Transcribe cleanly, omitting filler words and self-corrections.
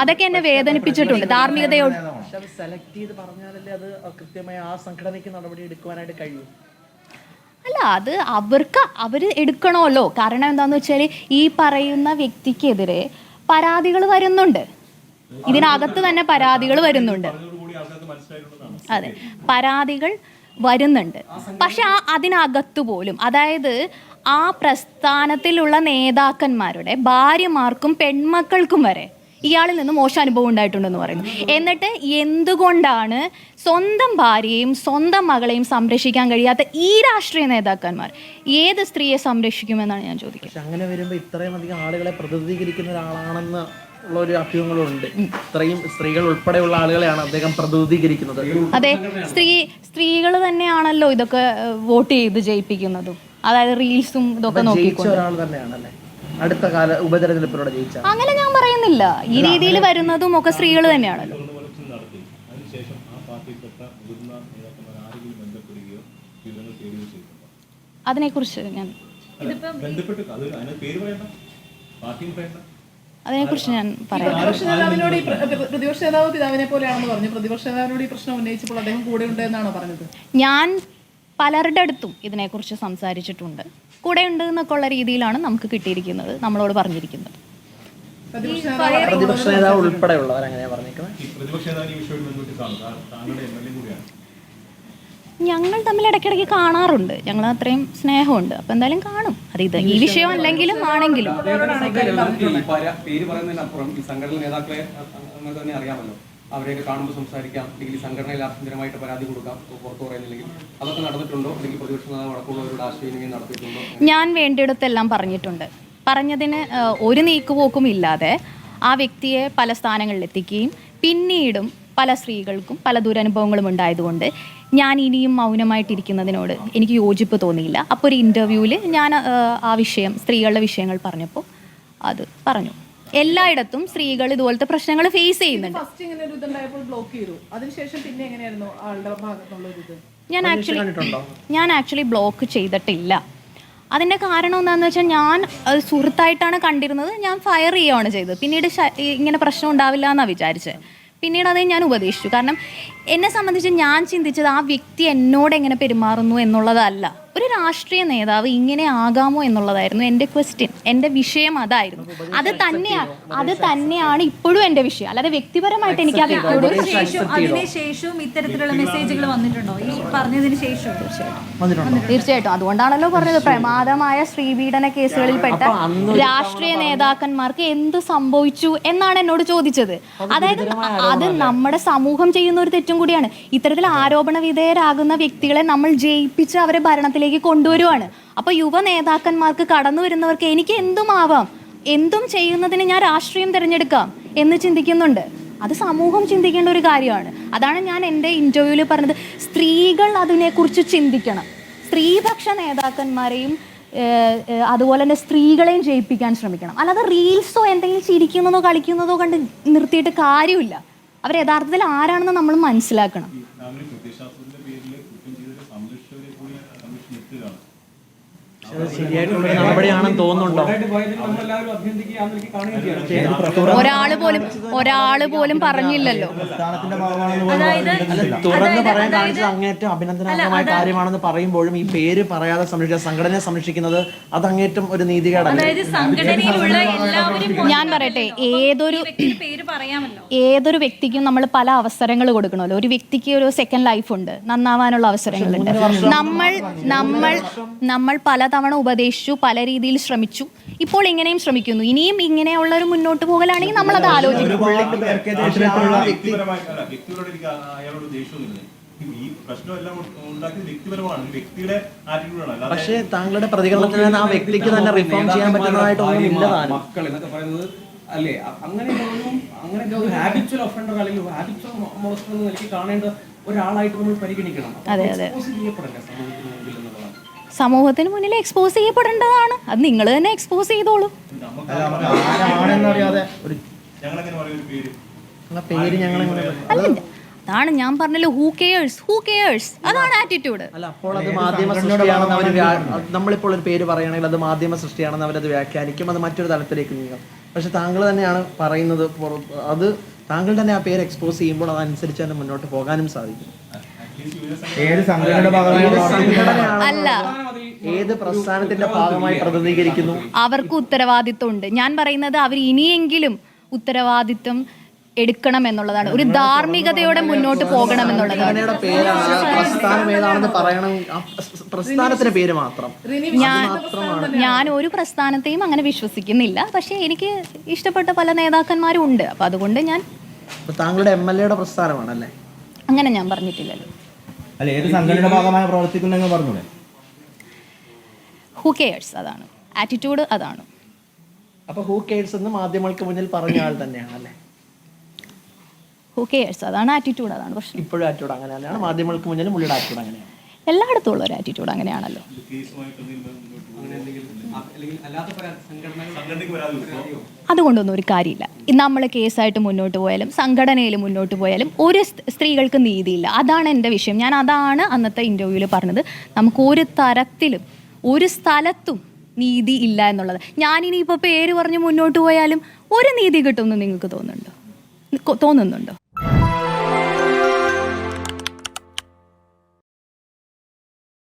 അതൊക്കെ എന്നെ വേദനിപ്പിച്ചിട്ടുണ്ട്. ധാർമ്മികതയോട് സെലക്ട് ചെയ്ത് പറഞ്ഞാലല്ലേ അത് കൃത്യമായി ആ സംഘടനയ്ക്ക് നടപടി എടുക്കുവാനായിട്ട് കഴിയും. അല്ല, അത് അവർ എടുക്കണമല്ലോ. കാരണം എന്താണെന്ന് വെച്ചാൽ ഈ പറയുന്ന വ്യക്തിക്കെതിരെ പരാതികൾ വരുന്നുണ്ട്. ഇതിനകത്ത് തന്നെ പരാതികൾ വരുന്നുണ്ട്. അതെ, പരാതികൾ വരുന്നുണ്ട്. പക്ഷെ അതിനകത്ത് പോലും, അതായത് ആ പ്രസ്ഥാനത്തിലുള്ള നേതാക്കന്മാരുടെ ഭാര്യമാർക്കും പെൺമക്കൾക്കും വരെ ഇയാളിൽ നിന്ന് മോശം അനുഭവം ഉണ്ടായിട്ടുണ്ടെന്ന് പറയുന്നു. എന്നിട്ട് എന്തുകൊണ്ടാണ് സ്വന്തം ഭാര്യയെയും സ്വന്തം മകളെയും സംരക്ഷിക്കാൻ കഴിയാത്ത ഈ രാഷ്ട്രീയ നേതാക്കന്മാർ ഏത് സ്ത്രീയെ സംരക്ഷിക്കുമെന്നാണ് ഞാൻ ചോദിക്കുന്നത്. അങ്ങനെ വരുമ്പോൾ ഇത്രയും അധികം ആളുകളെ പ്രതിനിധീകരിക്കുന്ന ഒരാളാണെന്ന് ഉള്ളൊരു അഭ്യൂഹങ്ങളുണ്ട്. ഇത്രയും സ്ത്രീകൾ ഉൾപ്പെടെയുള്ള ആളുകളെയാണ് അദ്ദേഹം പ്രതിനിധീകരിക്കുന്നത്. അതെ, സ്ത്രീകൾ തന്നെയാണല്ലോ ഇതൊക്കെ വോട്ട് ചെയ്ത് ജയിപ്പിക്കുന്നതും. അതായത് റീൽസും ഇതൊക്കെ നോക്കിക്കൊണ്ട് ഒരാൾ തന്നെയാണല്ലേ അടുത്ത കാല ഉപതെരഞ്ഞെടുപ്പിലൂടെ ജയിച്ച. അങ്ങനെ ഞാൻ പറയുന്നില്ല. ഈ രീതിയിൽ വരുന്നതും ഒക്കെ സ്ത്രീകൾ തന്നെയാണല്ലോ. അതിനെക്കുറിച്ച് ഞാൻ പറയാം. പ്രതിപക്ഷ നേതാവ് പിതാവിനെ പോലെയാണെന്ന് പറഞ്ഞു. പ്രതിപക്ഷ നേതാവിനോട് ഈ പ്രശ്നം ഉന്നയിച്ചപ്പോൾ അദ്ദേഹം കൂടെ ഉണ്ട് എന്നാണ് പറഞ്ഞത്. ഞാൻ പലരുടെ അടുത്തും ഇതിനെക്കുറിച്ച് സംസാരിച്ചിട്ടുണ്ട്. കൂടെ ഉണ്ട് എന്നൊക്കെ ഉള്ള രീതിയിലാണ് നമുക്ക് കിട്ടിയിരിക്കുന്നത്, നമ്മളോട് പറഞ്ഞിരിക്കുന്നത്. പ്രതിപക്ഷ നേതാവ് ഉൾപ്പെടെയുള്ളവർ അങ്ങനെയാ പറഞ്ഞിരിക്കുന്നത്. ഞങ്ങൾ തമ്മിൽ ഇടയ്ക്കിടയ്ക്ക് കാണാറുണ്ട്. ഞങ്ങൾ അത്രയും സ്നേഹമുണ്ട്. അപ്പൊ എന്തായാലും കാണും. അത് ഈ വിഷയം അല്ലെങ്കിലും ആണെങ്കിലും പേര് പറയുന്നതിനപ്പുറം ഈ സംഘടന നേതാക്കളെ തന്നെ അറിയാമല്ലോ. അവരെയൊക്കെ കാണുമ്പോൾ സംസാരിക്കാം, അല്ലെങ്കിൽ സംഘടനയിൽ ആഭ്യന്തരമായിട്ട് പരാതി കൊടുക്കാം, പുറത്തു പറയുന്നില്ലെങ്കിൽ അതൊക്കെ നടന്നിട്ടുണ്ടോ? അല്ലെങ്കിൽ പ്രതിപക്ഷ നേതാവ് അടക്കമുള്ളവരുടെ ആശയവിനിമയം നടത്തിയിട്ടുണ്ടോ? ഞാൻ വേണ്ടിയിടത്തെല്ലാം പറഞ്ഞിട്ടുണ്ട്. പറഞ്ഞതിന് ഒരു നീക്കുപോക്കും ഇല്ലാതെ ആ വ്യക്തിയെ പല സ്ഥാനങ്ങളിൽ എത്തിക്കുകയും പിന്നീടും പല സ്ത്രീകൾക്കും പല ദുരനുഭവങ്ങളും ഉണ്ടായതുകൊണ്ട് ഞാൻ ഇനിയും മൗനമായിട്ടിരിക്കുന്നതിനോട് എനിക്ക് യോജിപ്പ് തോന്നിയില്ല. അപ്പോൾ ഒരു ഇൻ്റർവ്യൂവിൽ ഞാൻ ആ വിഷയം, സ്ത്രീകളുടെ വിഷയങ്ങൾ പറഞ്ഞപ്പോൾ അത് പറഞ്ഞു. എല്ലായിടത്തും സ്ത്രീകൾ ഇതുപോലത്തെ പ്രശ്നങ്ങൾ ഫേസ് ചെയ്യുന്നുണ്ട്. ഞാൻ ആക്ച്വലി ബ്ലോക്ക് ചെയ്തിട്ടില്ല. അതിൻ്റെ കാരണം എന്താണെന്ന് വെച്ചാൽ ഞാൻ സുഹൃത്തായിട്ടാണ് കണ്ടിരുന്നത്. ഞാൻ ഫയർ ചെയ്യുകയാണ് ചെയ്തത്. പിന്നീട് ഇങ്ങനെ പ്രശ്നം ഉണ്ടാവില്ല എന്നാണ് വിചാരിച്ചത്. പിന്നീട് അത് ഞാൻ ഉപദേശിച്ചു. കാരണം എന്നെ സംബന്ധിച്ച് ഞാൻ ചിന്തിച്ചത് ആ വ്യക്തി എന്നോട് എങ്ങനെ പെരുമാറുന്നു എന്നുള്ളതല്ല, ഒരു രാഷ്ട്രീയ നേതാവ് ഇങ്ങനെ ആകാമോ എന്നുള്ളതായിരുന്നു എൻ്റെ ക്വസ്റ്റ്യൻ. എൻ്റെ വിഷയം അതായിരുന്നു. അത് തന്നെയാണ് ഇപ്പോഴും എൻ്റെ വിഷയം. അല്ലാതെ വ്യക്തിപരമായിട്ട് എനിക്ക് ആ വ്യക്തിയോട് അതിനുശേഷവും ഇത്തരത്തിലുള്ള മെസ്സേജുകൾ വന്നിട്ടുണ്ടോ ഈ പറഞ്ഞതിന് ശേഷം? തീർച്ചയായിട്ടും. അതുകൊണ്ടാണല്ലോ പറഞ്ഞത്, പ്രമാദമായ സ്ത്രീപീഡന കേസുകളിൽപ്പെട്ട രാഷ്ട്രീയ നേതാക്കന്മാർക്ക് എന്ത് സംഭവിച്ചു എന്നാണ് എന്നോട് ചോദിച്ചത്. അതായത് അത് നമ്മുടെ സമൂഹം ചെയ്യുന്ന ഒരു തെറ്റും കൂടിയാണ്. ഇത്തരത്തിൽ ആരോപണ വിധേയരാകുന്ന വ്യക്തികളെ നമ്മൾ ജയിപ്പിച്ച് അവരെ ഭരണത്തിലേക്ക് കൊണ്ടുവരുവാണ്. അപ്പോൾ യുവ നേതാക്കന്മാർക്ക്, കടന്നു വരുന്നവർക്ക് എനിക്ക് എന്തുമാവാം, എന്തും ചെയ്യുന്നതിന് ഞാൻ രാഷ്ട്രീയം തിരഞ്ഞെടുക്കാം എന്ന് ചിന്തിക്കുന്നുണ്ട്. അത് സമൂഹം ചിന്തിക്കേണ്ട ഒരു കാര്യമാണ്. അതാണ് ഞാൻ എൻ്റെ ഇൻ്റർവ്യൂവിൽ പറഞ്ഞത്. സ്ത്രീകൾ അതിനെക്കുറിച്ച് ചിന്തിക്കണം. സ്ത്രീപക്ഷ നേതാക്കന്മാരെയും അതുപോലെ തന്നെ സ്ത്രീകളെയും ജയിപ്പിക്കാൻ ശ്രമിക്കണം. അല്ലാതെ റീൽസോ എന്തെങ്കിലും ചിരിക്കുന്നതോ കളിക്കുന്നതോ കണ്ട് നിർത്തിയിട്ട് കാര്യമില്ല. അവർ യഥാർത്ഥത്തിൽ ആരാണെന്ന് നമ്മൾ മനസ്സിലാക്കണം. ഒരാള് പോലും പറഞ്ഞില്ലല്ലോ. തുറന്ന് പറയാൻ കാണിച്ചത് അങ്ങേറ്റം അഭിനന്ദനാർഹമായ കാര്യമാണെന്ന് പറയുമ്പോഴും ഈ പേര് പറയാതെ സംരക്ഷിക്കുക, സംഘടനയെ സംരക്ഷിക്കുന്നത് അത് അങ്ങേറ്റം ഒരു നീതികേടാണ്. ഞാൻ പറയട്ടെ, ഏതൊരു വ്യക്തിക്കും നമ്മൾ പല അവസരങ്ങൾ കൊടുക്കണമല്ലോ. ഒരു വ്യക്തിക്ക് ഒരു സെക്കൻഡ് ലൈഫ് ഉണ്ട്, നന്നാവാനുള്ള അവസരങ്ങളുണ്ട്. നമ്മൾ പലതവണ ഉപദേശിച്ചു, പല രീതിയിൽ ശ്രമിച്ചു, ഇപ്പോൾ ഇങ്ങനെയും ശ്രമിക്കുന്നു. ഇനിയും ഇങ്ങനെയുള്ള ഒരു മുന്നോട്ട് പോകലാണെങ്കിൽ നമ്മൾ അത് ആലോചിക്കും. പക്ഷേ താങ്കളുടെ പ്രതികരണത്തിൽ ആ വ്യക്തിക്ക് തന്നെ റിഫോം ചെയ്യാൻ പറ്റുന്നതായിട്ടൊന്നും ഇല്ല. മക്കൾ എന്നൊക്കെ പറയുന്നത് അല്ലേ, അങ്ങനെ ഒരു ഹാബിച്വൽ ഒഫൻഡർ അല്ലെങ്കിൽ ഹാബിച്വൽ മോൺസ്റ്റർ എന്ന് എനിക്ക് കാണേണ്ട ഒരാളായിട്ട് നമ്മൾ പരിഗണിക്കണം. സമൂഹത്തിന് മുന്നിൽ എക്സ്പോസ് ചെയ്യപ്പെടേണ്ടതാണ്. അത് നിങ്ങൾ തന്നെ എക്സ്പോസ് ചെയ്തോളൂ. അതാണ് ഞാൻ പറഞ്ഞല്ലോ, ഹൂ കെയേഴ്സ് അതാണ് ആറ്റിറ്റ്യൂഡ്. അല്ല, അപ്പോൾ അത് മാധ്യമ സൃഷ്ടിയാണെന്ന് നമ്മളിപ്പോൾ ഒരു പേര് പറയുകയാണെങ്കിൽ അത് മാധ്യമ സൃഷ്ടിയാണെന്ന് അവരത് വ്യാഖ്യാനിക്കും. അത് മറ്റൊരു തലത്തിലേക്ക് നീങ്ങും. പക്ഷെ താങ്കൾ തന്നെയാണ് പറയുന്നത്, അത് താങ്കൾ തന്നെ ആ പേര് എക്സ്പോസ് ചെയ്യുമ്പോൾ അതനുസരിച്ച് തന്നെ മുന്നോട്ട് പോകാനും സാധിക്കും. ഏത് സംഘടനയുടെ ഭാഗമായി അല്ല, ഏത് പ്രസ്ഥാനത്തിന്റെ ഭാഗമായി പ്രതിനിധീകരിക്കുന്നു? അവർക്ക് ഉത്തരവാദിത്വം ഉണ്ട്. ഞാൻ പറയുന്നത് അവർ ഇനിയെങ്കിലും ഉത്തരവാദിത്വം എടുക്കണം എന്നുള്ളതാണ്, ഒരു ധാർമ്മികതയോടെ മുന്നോട്ട് പോകണം എന്നുള്ളതാണ്. സംഘടനയുടെ പേരാണ്, പ്രസ്ഥാനം ഏതാണെന്ന് പറയണം, പ്രസ്ഥാനത്തിന്റെ പേര് മാത്രം. ഞാൻ ഒരു പ്രസ്ഥാനത്തെയും അങ്ങനെ വിശ്വസിക്കുന്നില്ല. പക്ഷെ എനിക്ക് ഇഷ്ടപ്പെട്ട പല നേതാക്കന്മാരും ഉണ്ട്. അപ്പൊ അതുകൊണ്ട് ഞാൻ താങ്കളുടെ MLA പ്രസ്ഥാനമാണല്ലേ? അങ്ങനെ ഞാൻ പറഞ്ഞിട്ടില്ലല്ലോ. അല്ല, ഏത് സംഘടനയുടെ ഭാഗമായി പ്രവർത്തിക്കുന്നെന്ന് പറഞ്ഞൂടെ? ഹു കെയേഴ്സ്, അതാണ് ആറ്റിറ്റ്യൂഡ്, അതാണ്. അപ്പൊ ഹൂ കെയേഴ്സ് എന്ന് മാധ്യമങ്ങൾക്ക് മുന്നിൽ പറഞ്ഞ ആൾ തന്നെയാണല്ലേ? ഹു കെയേഴ്സ്, അതാണ് ആറ്റിറ്റ്യൂഡ്, അതാണ് പ്രശ്നം. ഇപ്പോഴും ആറ്റിറ്റ്യൂഡ് അങ്ങനെ തന്നെയാണ്, മാധ്യമങ്ങൾക്ക് മുന്നിൽ മുള്ളിയുടെ ആറ്റിറ്റ്യൂഡ് അങ്ങനെയാണ്. എല്ലായിടത്തും ഉള്ള ഒരു ആറ്റിറ്റ്യൂഡ് അങ്ങനെയാണല്ലോ. അതുകൊണ്ടൊന്നും ഒരു കാര്യമില്ല. നമ്മൾ കേസായിട്ട് മുന്നോട്ട് പോയാലും സംഘടനയിൽ മുന്നോട്ട് പോയാലും ഒരു സ്ത്രീകൾക്ക് നീതിയില്ല. അതാണ് എൻ്റെ വിഷയം. ഞാൻ അതാണ് അന്നത്തെ ഇൻ്റർവ്യൂവിൽ പറഞ്ഞത്. നമുക്ക് ഒരു തരത്തിലും ഒരു സ്ഥലത്തും നീതി ഇല്ല എന്നുള്ളത്. ഞാനിനിയിപ്പോൾ പേര് പറഞ്ഞ് മുന്നോട്ട് പോയാലും ഒരു നീതി കിട്ടുമെന്ന് നിങ്ങൾക്ക് തോന്നുന്നുണ്ടോ?